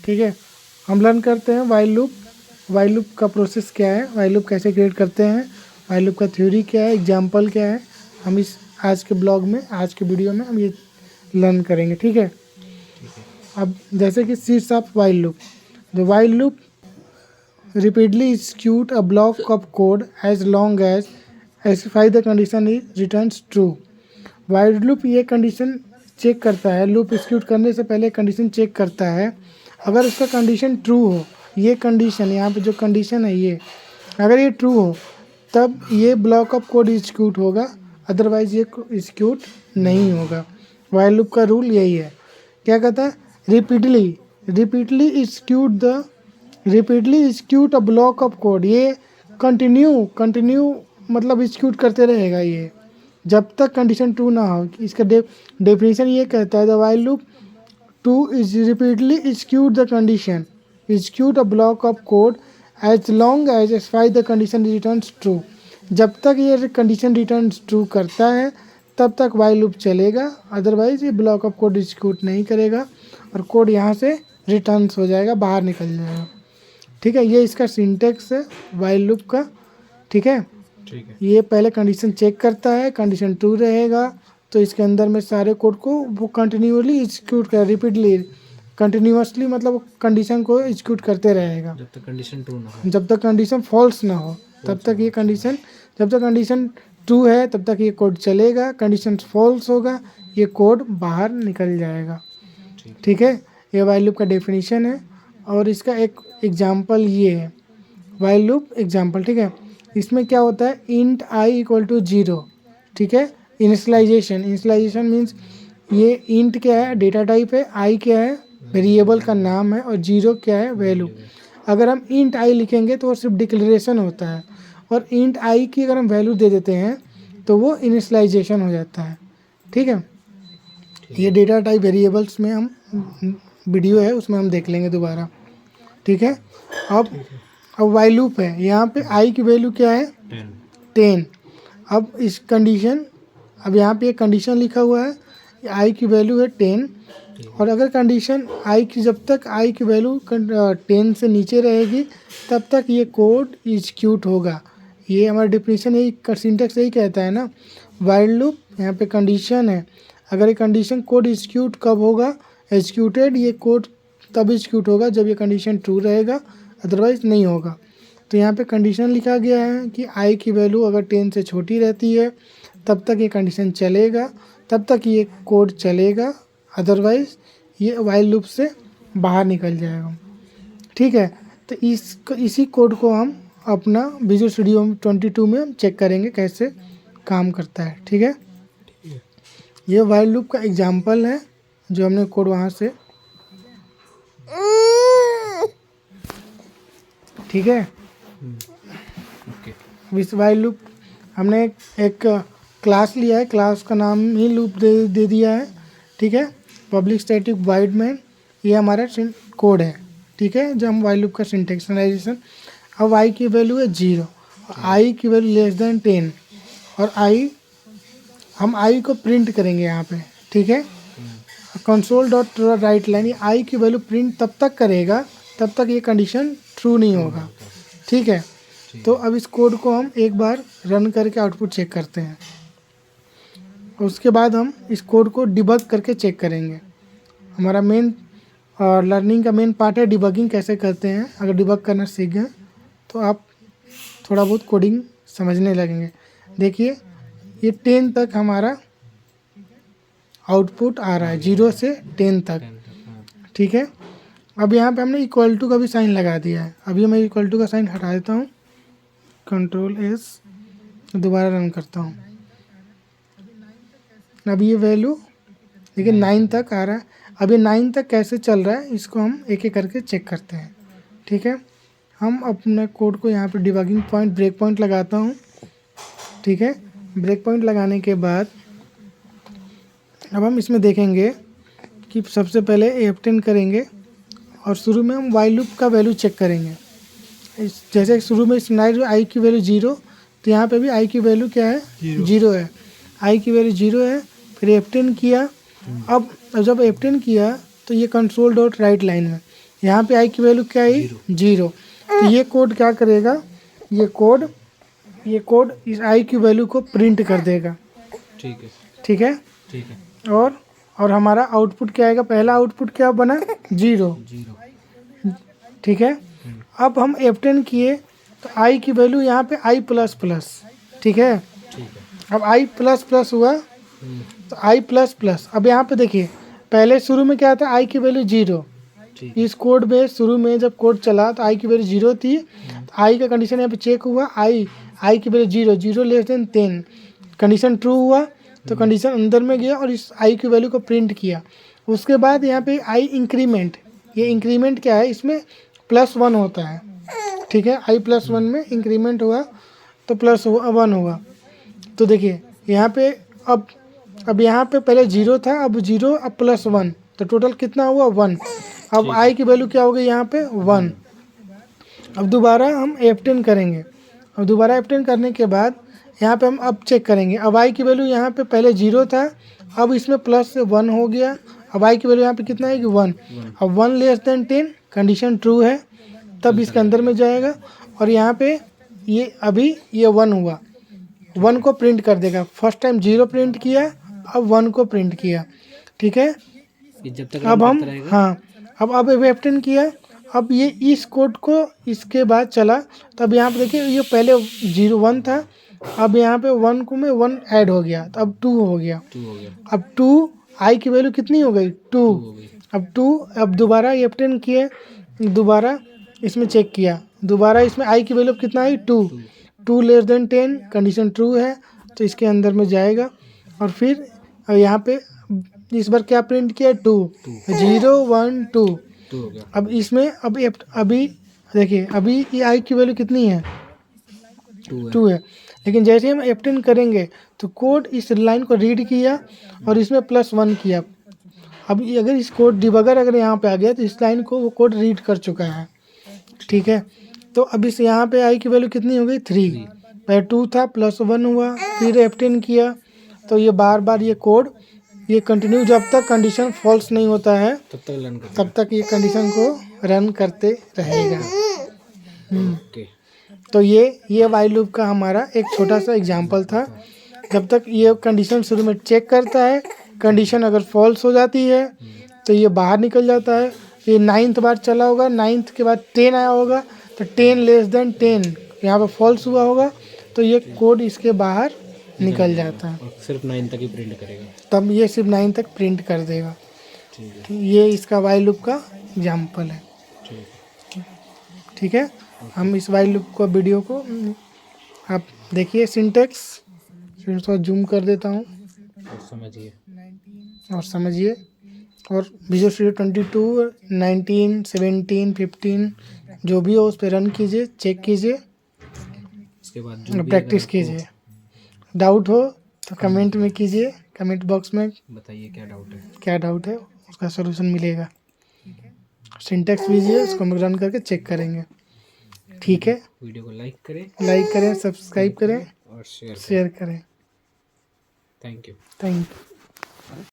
ठीक है, हम लर्न करते हैं वाइल लूप। वाइल लूप का प्रोसेस क्या है, वाइल लूप कैसे क्रिएट करते हैं, वाइल लूप का थ्योरी क्या है, एग्जाम्पल क्या है, हम इस आज के ब्लॉग में, आज के वीडियो में हम ये लर्न करेंगे। ठीक है, अब जैसे कि seeds of while loop, the while loop repeatedly execute a block of code as long as specify the condition is returns true। While loop ये कंडीशन चेक करता है, लूप एग्जीक्यूट करने से पहले कंडीशन चेक करता है। अगर उसका कंडीशन ट्रू हो, ये कंडीशन यहाँ पे जो कंडीशन है ये, अगर ये ट्रू हो तब ये ब्लॉक ऑफ कोड एग्जीक्यूट होगा, अदरवाइज ये एग्जीक्यूट नहीं होगा। वाइल लूप का रूल यही है। क्या कहता है, repeatedly execute a block of code. ये कंटिन्यू मतलब एग्जीक्यूट करते रहेगा ये जब तक कंडीशन ट्रू ना हो। इसका डेफिनेशन ये कहता है, the while loop to is repeatedly execute the condition, execute a block of code as long as specify the condition returns true. जब तक ये कंडीशन रिटर्न ट्रू करता है तब तक वाइल लूप चलेगा, अदरवाइज ये ब्लॉक ऑफ कोड एग्जीक्यूट नहीं करेगा और कोड यहाँ से रिटर्न्स हो जाएगा, बाहर निकल जाएगा। ठीक है, ये इसका सिंटेक्स है वाइल लूप का। ठीक है, ये पहले कंडीशन चेक करता है, कंडीशन ट्रू रहेगा तो इसके अंदर में सारे कोड को वो कंटिन्यूअसली एग्जीक्यूट कर, रिपीटली कंटिन्यूअसली मतलब कंडीशन को एग्जीक्यूट करते रहेगा जब तक कंडीशन ट्रू ना हो, जब तक कंडीशन फॉल्स ना हो तब तक ये कंडीशन, जब तक कंडीशन ट्रू है तब तक ये कोड चलेगा, कंडीशन फॉल्स होगा ये कोड बाहर निकल जाएगा। ठीक है, ये वाइल लूप का डेफिनेशन है और इसका एक एग्जांपल ये है, वाइल लूप एग्जांपल। ठीक है, इसमें क्या होता है, इंट आई इक्वल टू 0। ठीक है, इनिशियलाइजेशन मीन्स ये इंट क्या है, डेटा टाइप है, आई क्या है, वेरिएबल का नाम है और 0 क्या है, वैल्यू। अगर हम इंट आई लिखेंगे तो वो सिर्फ डिक्लेरेशन होता है और इंट आई की अगर हम वैल्यू दे देते हैं तो वो इनिशियलाइजेशन हो जाता है। ठीक है, ये डेटा टाइप वेरिएबल्स में हम वीडियो है उसमें हम देख लेंगे दोबारा। ठीक है, अब वाइल लूप है, यहाँ पे आई की वैल्यू क्या है, 10। अब इस कंडीशन, अब यहाँ पे एक कंडीशन लिखा हुआ है, आई की वैल्यू है 10 और अगर कंडीशन आई की, जब तक आई की वैल्यू 10 से नीचे रहेगी तब तक ये कोड एग्जीक्यूट होगा। ये हमारा डेफिनेशन यही, सिंटेक्स यही कहता है ना, वाइल लूप यहाँ पे कंडीशन है, अगर ये कंडीशन कोड एग्जीक्यूट कब होगा, एग्जीक्यूटेड ये कोड तब एग्जीक्यूट होगा जब ये कंडीशन ट्रू रहेगा, अदरवाइज नहीं होगा। तो यहाँ पे कंडीशन लिखा गया है कि आई की वैल्यू अगर 10 से छोटी रहती है तब तक ये कंडीशन चलेगा, तब तक ये कोड चलेगा, अदरवाइज ये वाइल लूप से बाहर निकल जाएगा। ठीक है, तो इसी कोड को हम अपना विजुअल स्टूडियो 22 में हम चेक करेंगे कैसे काम करता है। ठीक है, ये वाइल लूप का एग्जाम्पल है जो हमने कोड वहाँ से, ठीक है। इस वाइल लूप हमने एक क्लास लिया है, क्लास का नाम ही लूप दे दिया है। ठीक है, पब्लिक स्टैटिक वॉइड मेन, ये हमारा कोड है। ठीक है, जो हम वाइल लूप का सिंटेक्सलाइजेशन, अब आई की वैल्यू है 0, आई की वैल्यू लेस देन 10 और आई, हम आई को प्रिंट करेंगे यहाँ पे। ठीक है, कंसोल डॉट राइट लाइन, ये आई की वैल्यू प्रिंट तब तक करेगा तब तक ये कंडीशन ट्रू नहीं होगा। ठीक है, तो अब इस कोड को हम एक बार रन करके आउटपुट चेक करते हैं, उसके बाद हम इस कोड को डिबग करके चेक करेंगे। हमारा मेन लर्निंग का मेन पार्ट है डिबगिंग कैसे करते हैं। अगर डिबग करना सीख गए तो आप थोड़ा बहुत कोडिंग समझने लगेंगे। देखिए ये 10 तक हमारा आउटपुट आ रहा है, 0 से 10 तक। ठीक है, अब यहाँ पे हमने इक्वल टू का भी साइन लगा दिया है। अभी मैं इक्वल टू का साइन हटा देता हूँ, कंट्रोल एस, दोबारा रन करता हूँ। अब ये वैल्यू देखिए 9 तक आ रहा है। अब ये 9 तक कैसे चल रहा है इसको हम एक एक करके चेक करते हैं। ठीक है, हम अपने कोड को यहाँ पे डिबगिंग पॉइंट, ब्रेक पॉइंट लगाता हूँ। ठीक है, ब्रेक पॉइंट लगाने के बाद अब हम इसमें देखेंगे कि सबसे पहले F10 करेंगे और शुरू में हम वाइल लूप का वैल्यू चेक करेंगे। जैसे शुरू में सिनारियो आई की वैल्यू 0, तो यहाँ पे भी आई की वैल्यू क्या है, 0 है। आई की वैल्यू 0 है, फिर F10 किया। अब जब F10 किया तो ये कंसोल डॉट राइट लाइन में यहाँ पे आई की वैल्यू क्या है 0। तो ये कोड क्या करेगा, ये कोड इस आई की वैल्यू को प्रिंट कर देगा। ठीक है ठीक है। ठीक है। और हमारा आउटपुट क्या आएगा, पहला आउटपुट क्या बना 0। ठीक है। अब हम F10 किए तो आई की वैल्यू यहाँ पे आई प्लस प्लस। ठीक है। ठीक है। अब आई प्लस प्लस हुआ तो आई प्लस प्लस, अब यहाँ पे देखिए पहले शुरू में क्या था, आई की वैल्यू 0। ठीक है। इस कोड में शुरू में जब कोड चला तो आई की वैल्यू 0 थी, तो आई का कंडीशन यहाँ पे चेक हुआ, आई की value 0 less than 10, condition true हुआ तो कंडीशन अंदर में गया और इस आई की वैल्यू को प्रिंट किया। उसके बाद यहाँ पे आई इंक्रीमेंट, ये इंक्रीमेंट क्या है, इसमें +1 होता है। ठीक है। आई +1 में इंक्रीमेंट हुआ तो +1 हुआ। तो देखिए यहाँ पे अब यहाँ पे पहले 0 था, अब 0 अब +1 तो टोटल कितना हुआ 1। अब आई की वैल्यू क्या हो गई यहाँ पे 1। अब दोबारा हम F10 करेंगे। अब दोबारा F10 करने के बाद यहाँ पे हम अब चेक करेंगे। अब आई की वैल्यू यहाँ पे पहले 0 था, अब इसमें +1 हो गया। अब आई की वैल्यू यहाँ पे कितना है कि 1। अब 1 लेस देन 10 कंडीशन ट्रू है, तब इसके अंदर में जाएगा और यहाँ पे ये अभी ये 1 हुआ, 1 को प्रिंट कर देगा। फर्स्ट टाइम 0 प्रिंट किया, अब 1 को प्रिंट किया। ठीक है। जब तक अब हम अब F10 किया, अब ये इस कोड को इसके बाद चला, तब यहाँ पे देखिए ये पहले 1 था, अब यहाँ पे 1 को में 1 ऐड हो गया तो अब 2 हो गया। अब 2 आई की वैल्यू कितनी हो गई 2। अब 2 अब दोबारा F10 किए, दोबारा इसमें चेक किया, दोबारा इसमें आई की वैल्यू कितना आई 2 लेस देन 10 कंडीशन ट्रू है तो इसके अंदर में जाएगा। और फिर यहाँ पे इस बार क्या प्रिंट किया 2 0 1 2। अब इसमें अभी देखिए अभी ये आई की वैल्यू कितनी है 2 है, लेकिन जैसे हम F10 करेंगे तो कोड इस लाइन को रीड किया और इसमें +1 किया। अब अगर इस कोड डिबगर अगर यहाँ पे आ गया तो इस लाइन को वो कोड रीड कर चुका है। ठीक है। तो अब इस यहाँ पे आई की वैल्यू कितनी हो गई 3, पहले 2 था +1 हुआ, फिर F10 किया तो ये बार बार ये कोड ये कंटिन्यू जब तक कंडीशन फॉल्स नहीं होता है तब तक ये कंडीशन को रन करते रहेगा। तो ये वाइल लूप का हमारा एक छोटा सा एग्जांपल था। जब तक ये कंडीशन शुरू में चेक करता है, कंडीशन अगर फॉल्स हो जाती है तो ये बाहर निकल जाता है। ये 9th बार चला होगा, 9th के बाद 10 आया होगा तो 10 लेस देन 10 यहाँ पर फॉल्स हुआ होगा तो ये कोड इसके बाहर निकल जाता है। सिर्फ 9 तक ही प्रिंट करेगा, तब ये सिर्फ 9 तक प्रिंट कर देगा। ये इसका वाइल लूप का एग्जाम्पल है। ठीक है। हम इस वाइल लूप को वीडियो को आप देखिए, सिंटेक्स फिर थोड़ा जूम कर देता हूँ और समझिए। और विजुअल स्टूडियो 22 19 17 15 जो भी हो उस पर रन कीजिए, चेक कीजिए, उसके बाद प्रैक्टिस कीजिए। डाउट हो तो कमेंट में कीजिए, कमेंट बॉक्स में बताइए क्या डाउट है, उसका सलूशन मिलेगा। सिंटेक्स लीजिए, उसको हम रन करके चेक करेंगे। ठीक है। वीडियो को लाइक करें, सब्सक्राइब करें और शेयर करें। Thank you.